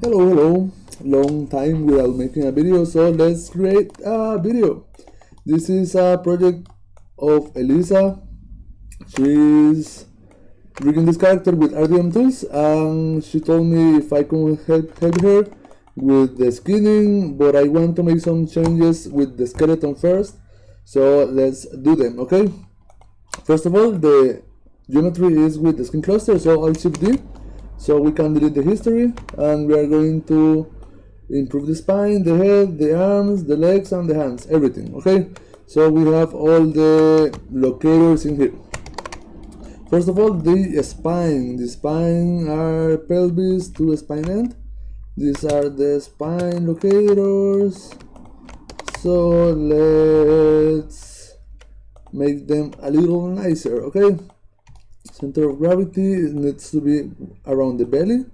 Hello, long time without making a video, so let's create a video. This is a project of Elisa. She's rigging this character with RdM Tools, and she told me if I could help her with the skinning, but I want to make some changes with the skeleton first, so let's do them, okay? First of all, the geometry is with the skin cluster, so I'll shift D so we can delete the history, and we are going to improve the spine, the head, the arms, the legs, and the hands, everything. Okay, so we have all the locators in here. First of all, the spine are pelvis to spine end. These are the spine locators, so let's make them a little nicer. Okay, center of gravity needs to be around the belly.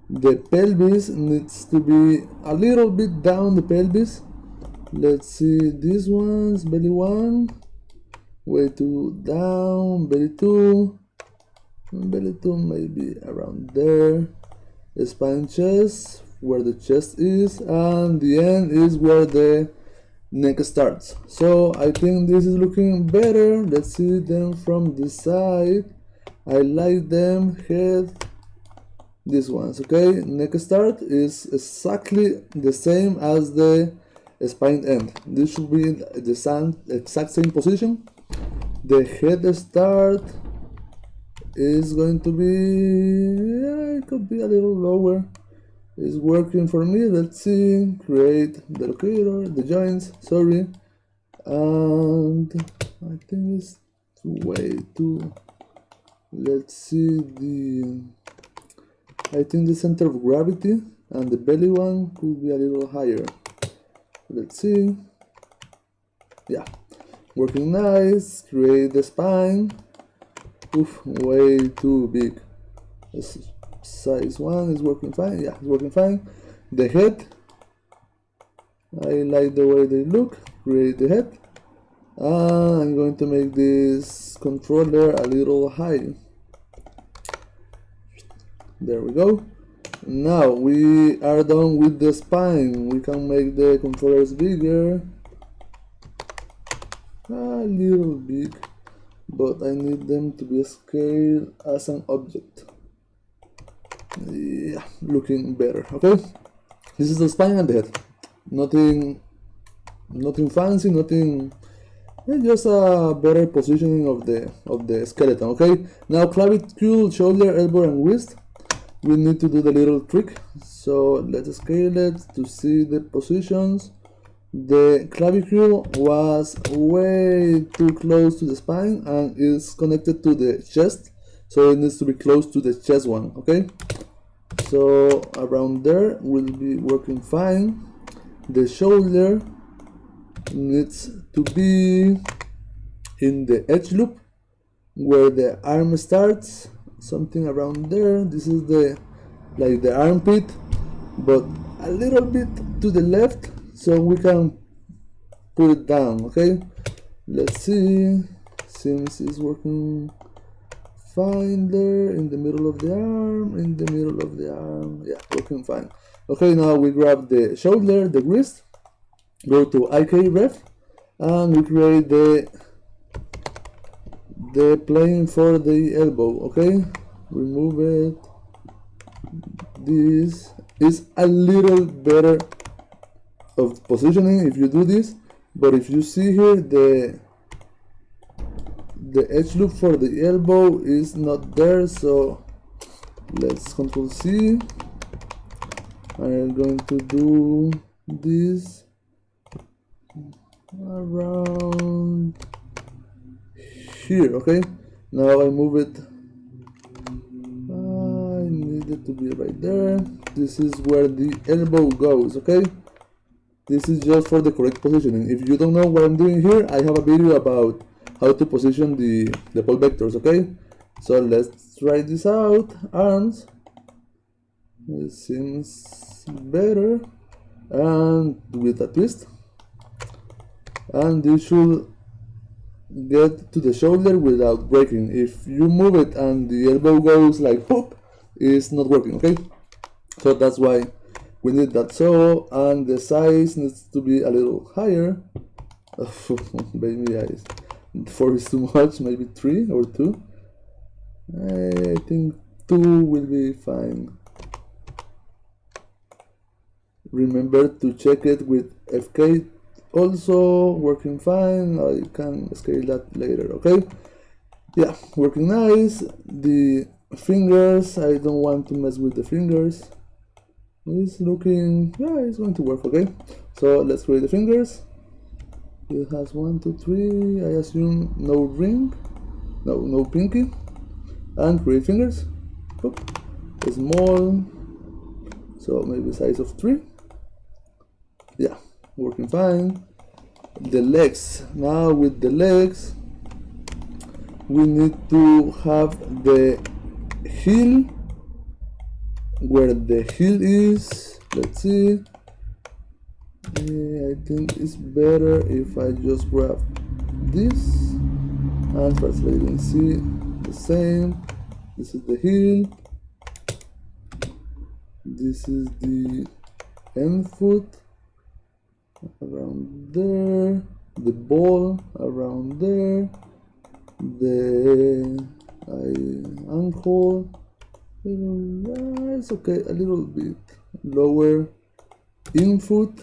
The pelvis needs to be a little bit down the pelvis. Let's see these ones. Belly 1, way too down. Belly 2, belly 2 maybe around there. The spine chest, where the chest is, and the end is where the neck starts. So I think this is looking better. Let's see them from this side. I like them. Head, these ones, okay? Neck start is exactly the same as the spine end. This should be the exact same position. The head start is going to be, it could be a little lower. It's working for me. Let's see, create the locator, the joints, sorry, and I think it's way too. Let's see I think the center of gravity and the belly one could be a little higher. Let's see. Yeah, working nice. Create the spine. Oof, way too big. This size 1 is working fine. Yeah, it's working fine. The head, I like the way they look. Create the head. I'm going to make this controller a little high. There we go. Now we are done with the spine. We can make the controllers bigger, a little big, but I need them to be scaled as an object. Yeah, looking better. Okay, this is the spine and the head. Nothing fancy, nothing. Just a better positioning of the skeleton. Okay, now clavicle, shoulder, elbow, and wrist. We need to do the little trick, so let's scale it to see the positions. The clavicle was way too close to the spine and is connected to the chest, so it needs to be close to the chest one. Okay, so around there will be working fine. The shoulder needs to be in the edge loop where the arm starts, something around there. This is the armpit, but a little bit to the left so we can put it down. Okay, let's see. Seems it's working fine there, in the middle of the arm, yeah, working fine. Okay, now we grab the shoulder, the wrist, go to IK ref, and we create the plane for the elbow. Okay, remove it. This is a little better of positioning if you do this, but if you see here, the edge loop for the elbow is not there, so let's Control C. I'm going to do this around here. Okay, now I move it. I need it to be right there. This is where the elbow goes. Okay, this is just for the correct positioning. If you don't know what I'm doing here, I have a video about how to position the pole vectors. Okay, so let's try this out. Arms, it seems better, and with a twist, and this should get to the shoulder without breaking. If you move it and the elbow goes like pop, it's not working. Okay, So that's why we need that. So, and the size needs to be a little higher. Maybe 4 is too much, maybe 3 or 2. I think 2 will be fine. Remember to check it with FK, also working fine. I can scale that later, okay? Yeah, working nice. The fingers, I don't want to mess with the fingers. It's looking, yeah, it's going to work, okay? So let's create the fingers. It has 1, 2, 3, I assume no ring, no pinky. And create fingers. Oop. Small, so maybe size of 3. Yeah, working fine. The legs, now with the legs we need to have the heel, where the heel is. Let's see. I think it's better if I just grab this and translating. See, the same. This is the heel, this is the end foot around there, the ball around there, the ankle, it's okay, a little bit lower. Infoot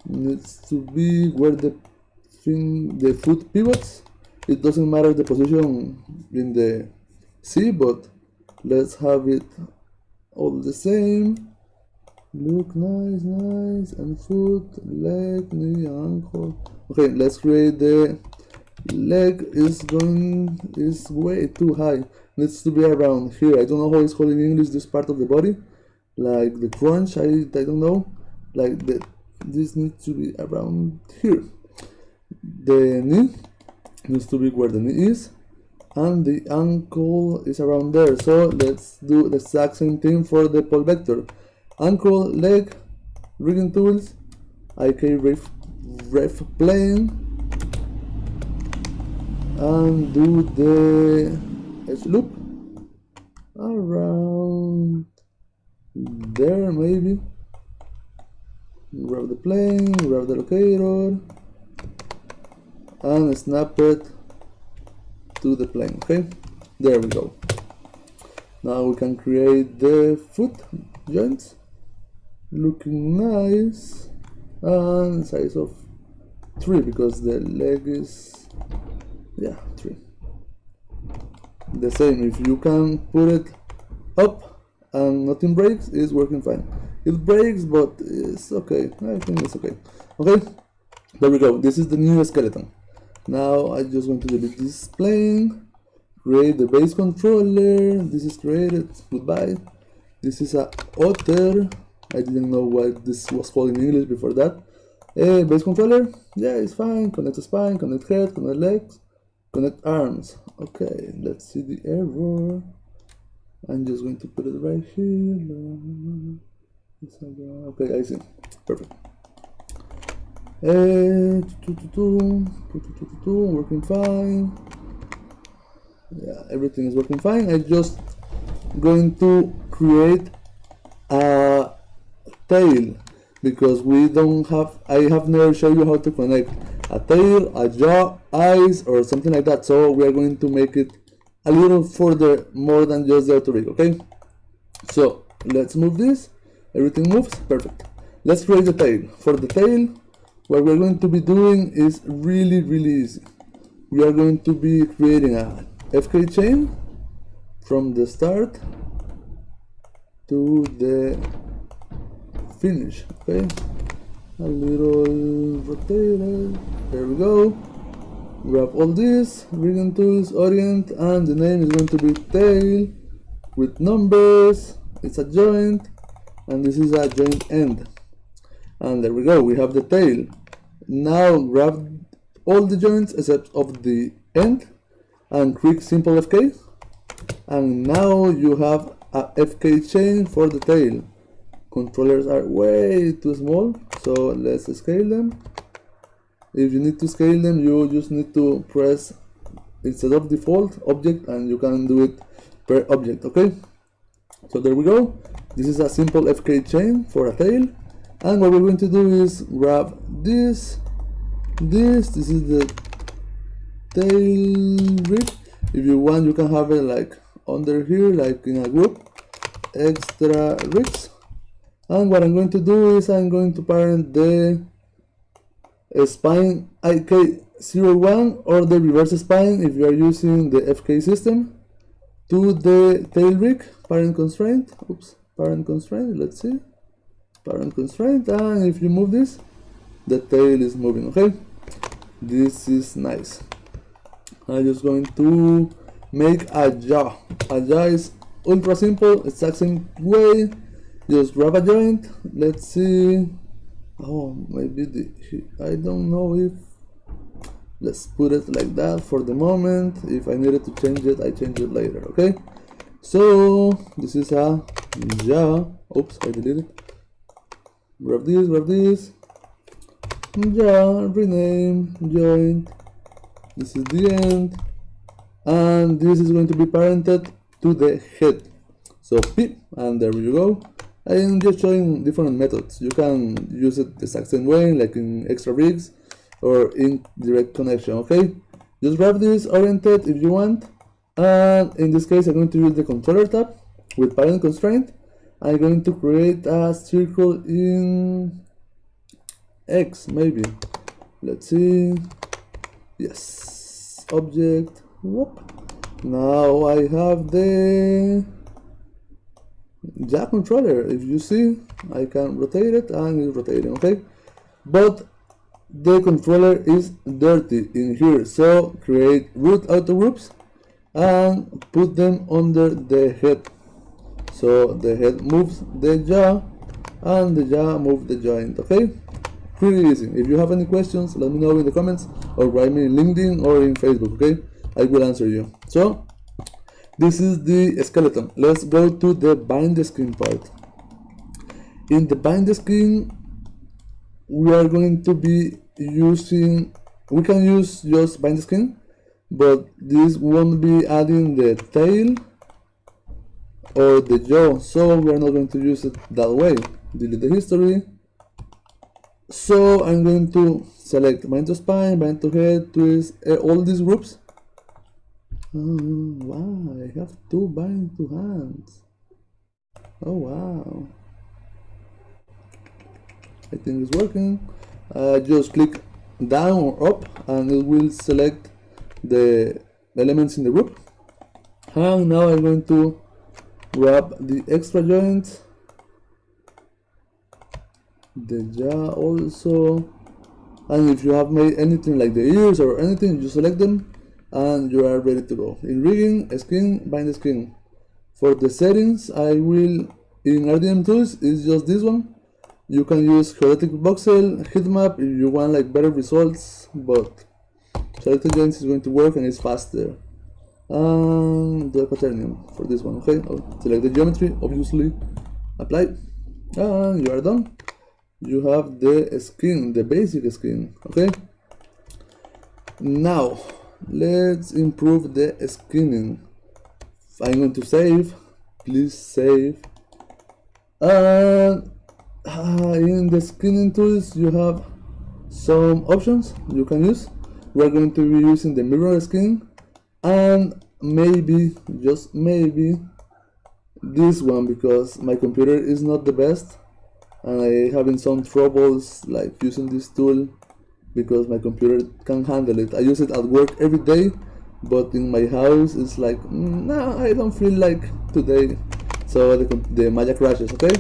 needs to be where the foot pivots. It doesn't matter the position in the C, but let's have it all the same. Look nice, nice. And foot, leg, knee, ankle. Okay, let's create the leg. Is way too high. Needs to be around here. I don't know how it's called in English, this part of the body, like the crunch. I don't know, like this needs to be around here. The knee needs to be where the knee is, and the ankle is around there. So let's do the exact same thing for the pole vector. Ankle, leg, RdM Tools, IK ref plane, and do the edge loop around there, maybe. Grab the plane, grab the locator, and snap it to the plane. Okay, there we go. Now we can create the foot joints, looking nice, and size of 3 because the leg is, yeah, 3. The same, if you can put it up and nothing breaks, it's working fine. It breaks, but it's okay. I think it's okay. Okay, there we go. This is the new skeleton. Now I just want to delete this plane, create the base controller. This is created. Goodbye. This is a otter. I didn't know what this was called in English before that. Base controller. Yeah, it's fine. Connect spine, connect head, connect legs, connect arms. Okay, let's see the error. I'm just going to put it right here. Okay, I see. Perfect. Working fine. Yeah, everything is working fine. I just going to create a tail because we don't have, I have never shown you how to connect a tail, a jaw, eyes, or something like that. So we are going to make it a little further, more than just the auto rig. Okay, so let's move this. Everything moves. Perfect. Let's create the tail. For the tail, what we're going to be doing is really easy. We are going to be creating a FK chain from the start to the finish. Okay, a little rotator. There we go. Grab all this, RdM Tools, Orient, and the name is going to be tail with numbers. It's a joint, and this is a joint end. And there we go, we have the tail. Now grab all the joints except of the end and click simple FK, and now you have a FK chain for the tail. Controllers are way too small, so let's scale them. If you need to scale them, you just need to press instead of default object, and you can do it per object. Okay, so there we go. This is a simple FK chain for a tail, and what we're going to do is grab this is the tail rig. If you want, you can have it like under here, like in a group, extra rigs. And what I'm going to do is I'm going to parent the spine IK01 or the reverse spine if you are using the FK system to the tail rig parent constraint. Parent constraint, let's see, parent constraint, and if you move this, the tail is moving. Okay, this is nice. I'm just going to make a jaw. A jaw is ultra simple, exact same way. Just grab a joint. Let's see. Oh, maybe I don't know if. Let's put it like that for the moment. If I needed to change it, I change it later. Okay. So this is a jaw. Oops, I deleted it. Grab this. Jaw, rename, joint. This is the end, and this is going to be parented to the head. So beep, and there you go. I am just showing different methods. You can use it the exact same way, like in extra rigs or in direct connection. Okay, just grab this oriented if you want, and in this case I'm going to use the controller tab with parent constraint. I'm going to create a circle in X, maybe. Let's see. Yes, object. Whoop. Now I have the jack controller. If you see, I can rotate it and it's rotating. Okay, but the controller is dirty in here, so create root auto groups and put them under the head. So the head moves the jaw and the jaw moves the joint. Okay, pretty easy. If you have any questions, let me know in the comments or write me in LinkedIn or in Facebook. Okay, I will answer you. So this is the skeleton. Let's go to the bind the skin part. In the bind the skin, we are going to be using, we can use just bind the skin, but this won't be adding the tail or the jaw, so we are not going to use it that way. Delete the history. So I'm going to select bind to spine, bind to head, twist, all these groups. Wow, I have two bind to hands. Oh wow, I think it's working. Just click down or up and it will select the elements in the group. And now I'm going to grab the extra joints, the jaw also, and if you have made anything like the ears or anything, you select them and you are ready to go. In rigging, skin, bind the skin. For the settings, I will, in RdM Tools, it's just this one. You can use geodetic voxel, heat map if you want like better results, but selected joints is going to work and it's faster. And the quaternium for this one. Okay, I'll select the geometry, obviously, apply, and you are done. You have the skin, the basic skin. Okay, now let's improve the skinning. I'm going to save, please save. And in the skinning tools you have some options you can use. We're going to be using the mirror skin and maybe, just maybe, this one, because my computer is not the best and I having some troubles like using this tool because my computer can't handle it. I use it at work every day, but in my house it's like, no, I don't feel like today, so the Maya crashes. Okay,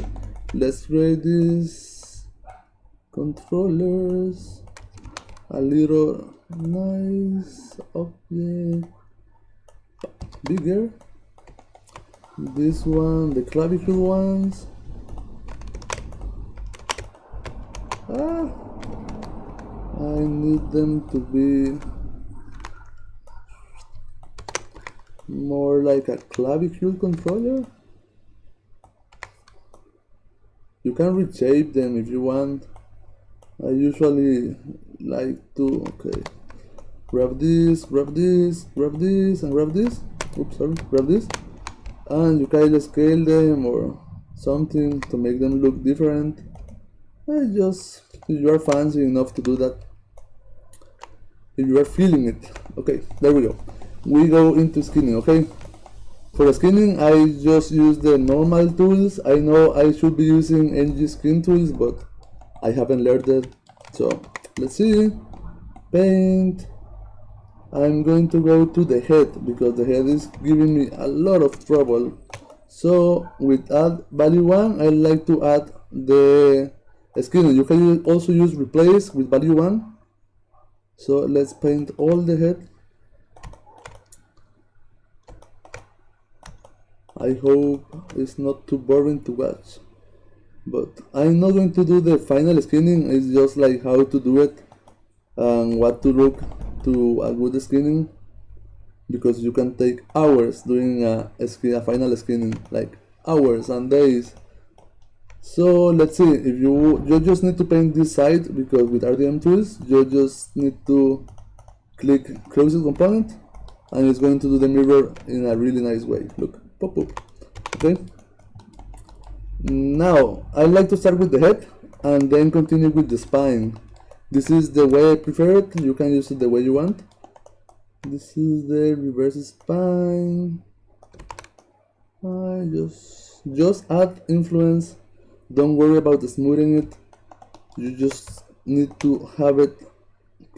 let's create these controllers, a little nice object, bigger, this one, the clavicle ones. I need them to be more like a clavicle controller. You can reshape them if you want. I usually like to, okay, grab this, grab this, grab this, and grab this. Oops, sorry, grab this, and you can scale them or something to make them look different. Just if you are fancy enough to do that, if you are feeling it. Okay, there we go. We go into skinning. Okay, for the skinning I just use the normal tools. I know I should be using NG skin tools, but I haven't learned it. So let's see. Paint. I'm going to go to the head because the head is giving me a lot of trouble. So with add value 1, I like to add the skin. You can also use replace with value 1. So let's paint all the head. I hope it's not too boring to watch, but I'm not going to do the final skinning. It's just like how to do it and what to look to a good skinning, because you can take hours doing a final skinning, like hours and days. So let's see, if you just need to paint this side, because with RdM Tools you just need to click closest component and it's going to do the mirror in a really nice way. Look, pop up. Okay, now I like to start with the head and then continue with the spine. This is the way I prefer it. You can use it the way you want. This is the reverse spine. I just add influence. Don't worry about smoothing it. You just need to have it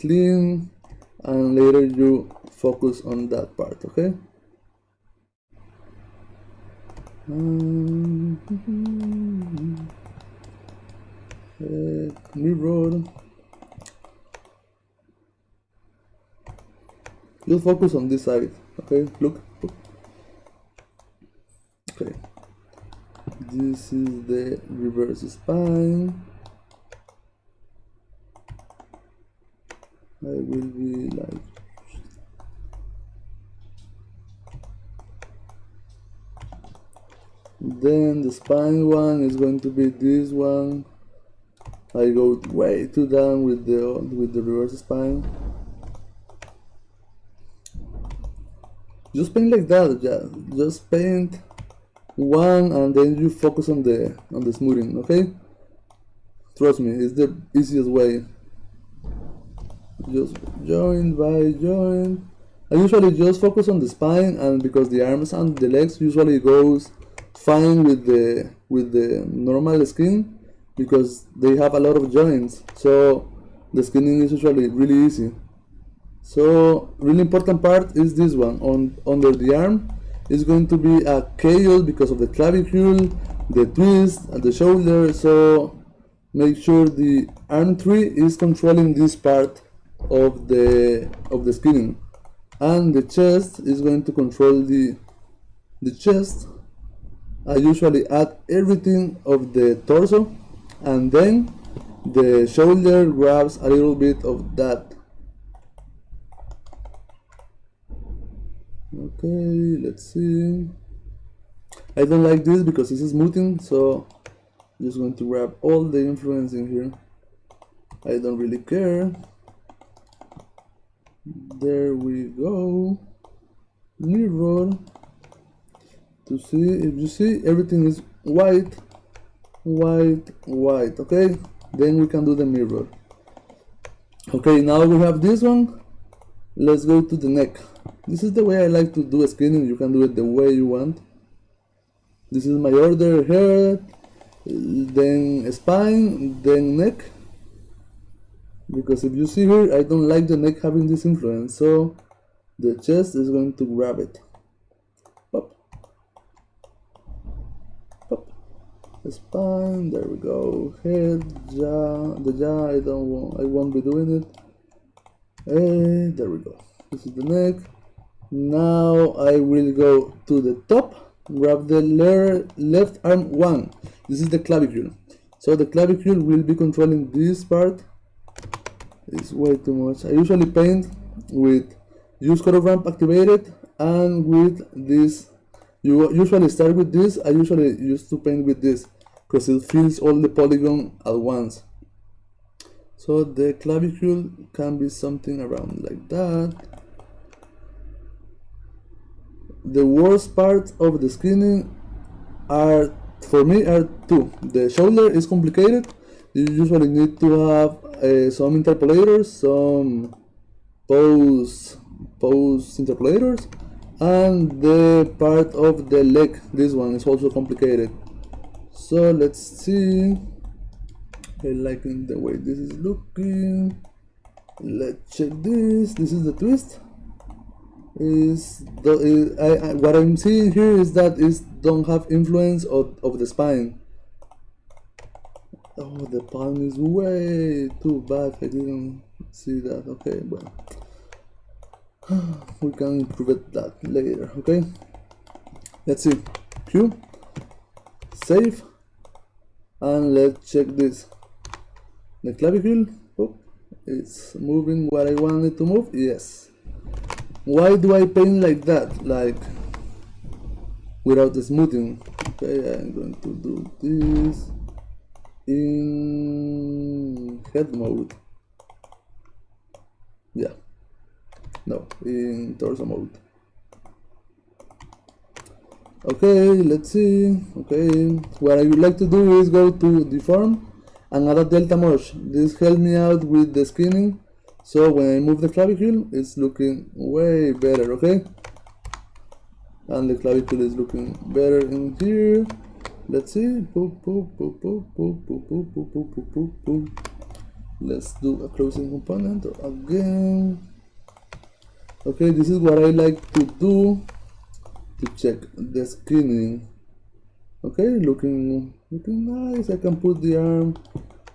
clean and later you focus on that part, okay? Mirror. Just focus on this side, okay? Look. Okay. This is the reverse spine. I will be like then the spine one is going to be this one. I go way too down with the reverse spine. Just paint like that, yeah. Just paint one and then you focus on the smoothing, okay? Trust me, it's the easiest way. Just joint by joint. I usually just focus on the spine, and because the arms and the legs usually goes fine with the normal skin, because they have a lot of joints, so the skinning is usually really easy. So really important part is this one under the arm. Is going to be a chaos because of the clavicle, the twist, and the shoulder. So make sure the arm tree is controlling this part of the skinning, and the chest is going to control the chest. I usually add everything of the torso, and then the shoulder grabs a little bit of that. Okay, let's see. I don't like this because it's smoothing, so I'm just going to grab all the influence in here. I don't really care. There we go. Mirror. To see, if you see, everything is white, okay? Then we can do the mirror. Okay, now we have this one. Let's go to the neck. This is the way I like to do a skinning. You can do it the way you want. This is my order: head, then spine, then neck. Because if you see here, I don't like the neck having this influence, so the chest is going to grab it. Pop. Pop. Spine, there we go. Head, jaw, the jaw, I won't be doing it. There we go. This is the neck. Now I will go to the top, grab the left arm 1. This is the clavicle. So the clavicle will be controlling this part. It's way too much. I usually paint with use color ramp activated and with this. You usually start with this. I usually used to paint with this because it fills all the polygon at once. So the clavicle can be something around like that. The worst part of the skinning are for me are two. The shoulder is complicated. You usually need to have some interpolators, some pose interpolators, and the part of the leg, this one is also complicated. So let's see. I like the way this is looking. Let's check this. This is the twist. What I'm seeing here is that it don't have influence of the spine. Oh, the palm is way too bad. I didn't see that. Okay, well, we can improve that later. Okay, let's see. Q, save, and let's check this. The clavicle. Oh, it's moving what I want it to move. Yes. Why do I paint like that? Like without the smoothing. Okay, I'm going to do this in head mode. Yeah. No, in torso mode. Okay, let's see. Okay, what I would like to do is go to deform and add a delta mesh. This helps me out with the skinning. So when I move the clavicle, it's looking way better, okay? And the clavicle is looking better in here. Let's see. Let's do a closing component again. Okay, this is what I like to do to check the skinning. Okay, looking nice. I can put the arm.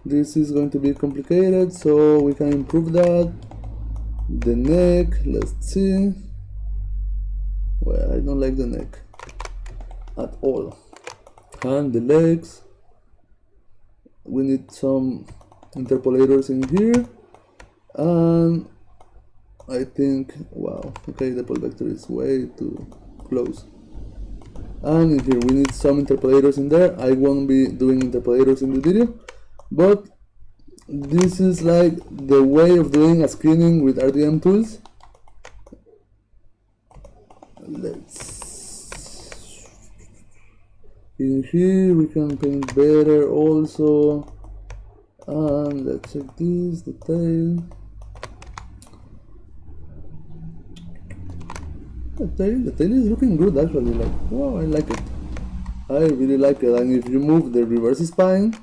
This is going to be complicated, so we can improve that. The neck, let's see. Well, I don't like the neck at all. And the legs, we need some interpolators in here. And I think, wow, okay, the pole vector is way too close. And in here we need some interpolators in there. I won't be doing interpolators in the video, but this is like the way of doing a screening with RdM tools. In here we can paint better also. And let's check this, the tail. The tail is looking good actually, like, wow, I like it. I really like it. And if you move the reverse spine,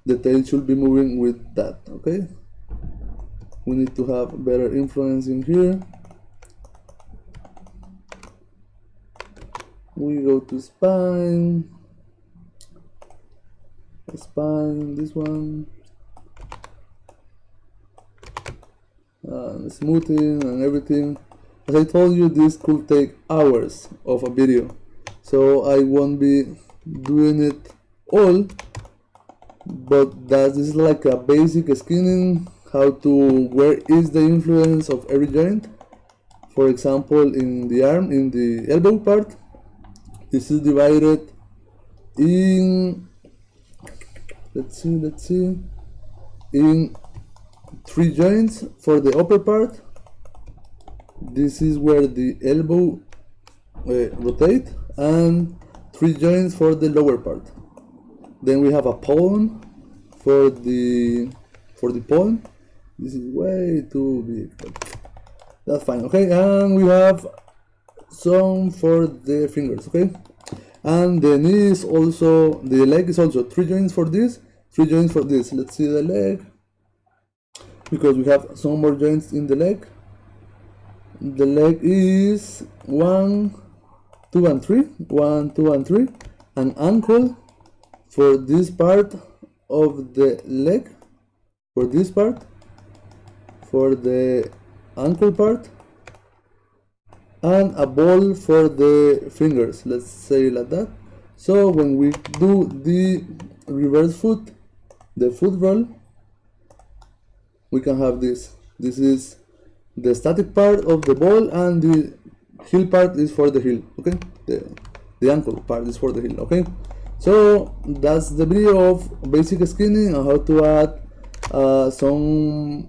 the tail should be moving with that, okay? We need to have better influence in here. We go to spine, this one, and smoothing and everything. As I told you, this could take hours of a video, so I won't be doing it all, but this is like a basic skinning, how to, where is the influence of every joint. For example, in the arm, in the elbow part, this is divided in, let's see, in 3 joints for the upper part. This is where the elbow rotate, and 3 joints for the lower part. Then we have a pawn for the pawn. This is way too big, but that's fine, okay? And we have some for the fingers, okay? And the knee is also, the leg is also 3 joints for this, 3 joints for this. Let's see the leg, because we have some more joints in the leg. The leg is 1, 2 and 3, 1, 2 and 3. An ankle for this part of the leg, for this part, for the ankle part, and a ball for the fingers, let's say like that. So when we do the reverse foot, the foot roll, we can have this. This is the static part of the ball, and the heel part is for the heel, okay? The ankle part is for the heel, okay? So that's the video of basic skinning and how to add some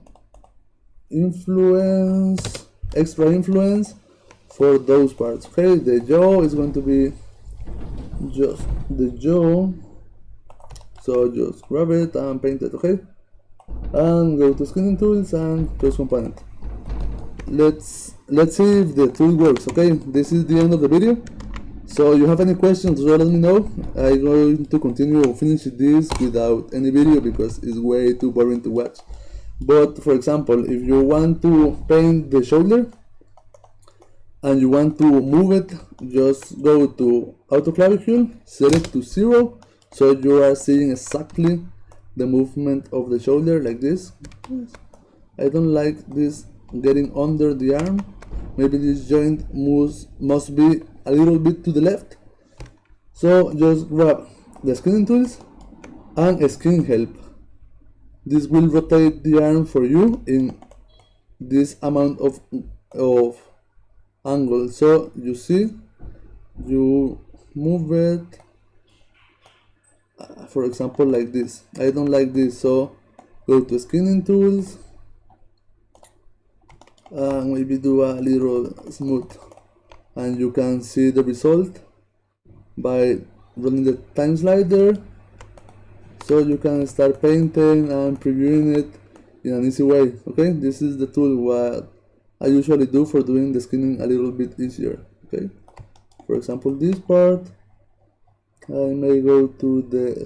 influence, extra influence for those parts, okay? The jaw is going to be just the jaw. So just grab it and paint it, okay? And go to Skinning Tools and close component. Let's see if the tool works, okay? This is the end of the video. So you have any questions, so let me know. I'm going to continue finishing this without any video because it's way too boring to watch. But for example, if you want to paint the shoulder and you want to move it, just go to Auto Clavicle, set it to 0, so you are seeing exactly the movement of the shoulder like this. I don't like this getting under the arm. Maybe this joint must be a little bit to the left. So just grab the Skinning Tools and Skin Help. This will rotate the arm for you in this amount of angle. So you see, you move it, for example, like this. I don't like this, so go to Skinning Tools and maybe do a little smooth, and you can see the result by running the time slider, so you can start painting and previewing it in an easy way. Okay, this is the tool what I usually do for doing the skinning a little bit easier. Okay, for example, this part I may go to the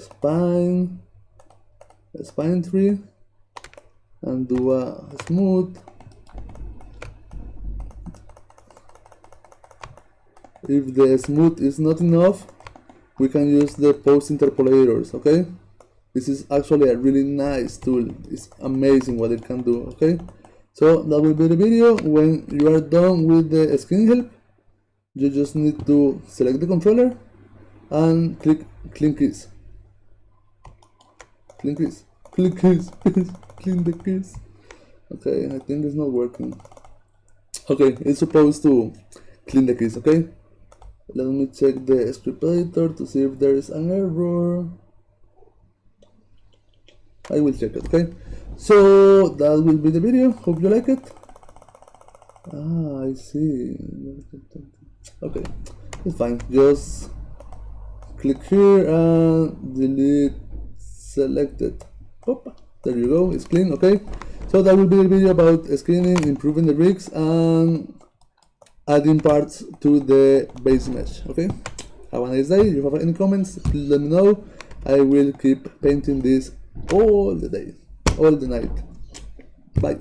spine tree and do a smooth. If the smooth is not enough, we can use the post interpolators. Okay, this is actually a really nice tool. It's amazing what it can do. Okay, so that will be the video. When you are done with the skin help, you just need to select the controller and click clean keys. Clean keys. Clean keys. Clean the keys. Okay, I think it's not working. Okay, it's supposed to clean the keys. Okay, let me check the script editor to see if there is an error. I will check it. Okay, so that will be the video. Hope you like it. I see. Okay, it's fine. Just click here and delete selected. Opa, there you go, it's clean. Okay, so that will be the video about skinning, improving the rigs, and adding parts to the base mesh. Okay, have a nice day. If you have any comments, please let me know. I will keep painting this all the day, all the night. Bye.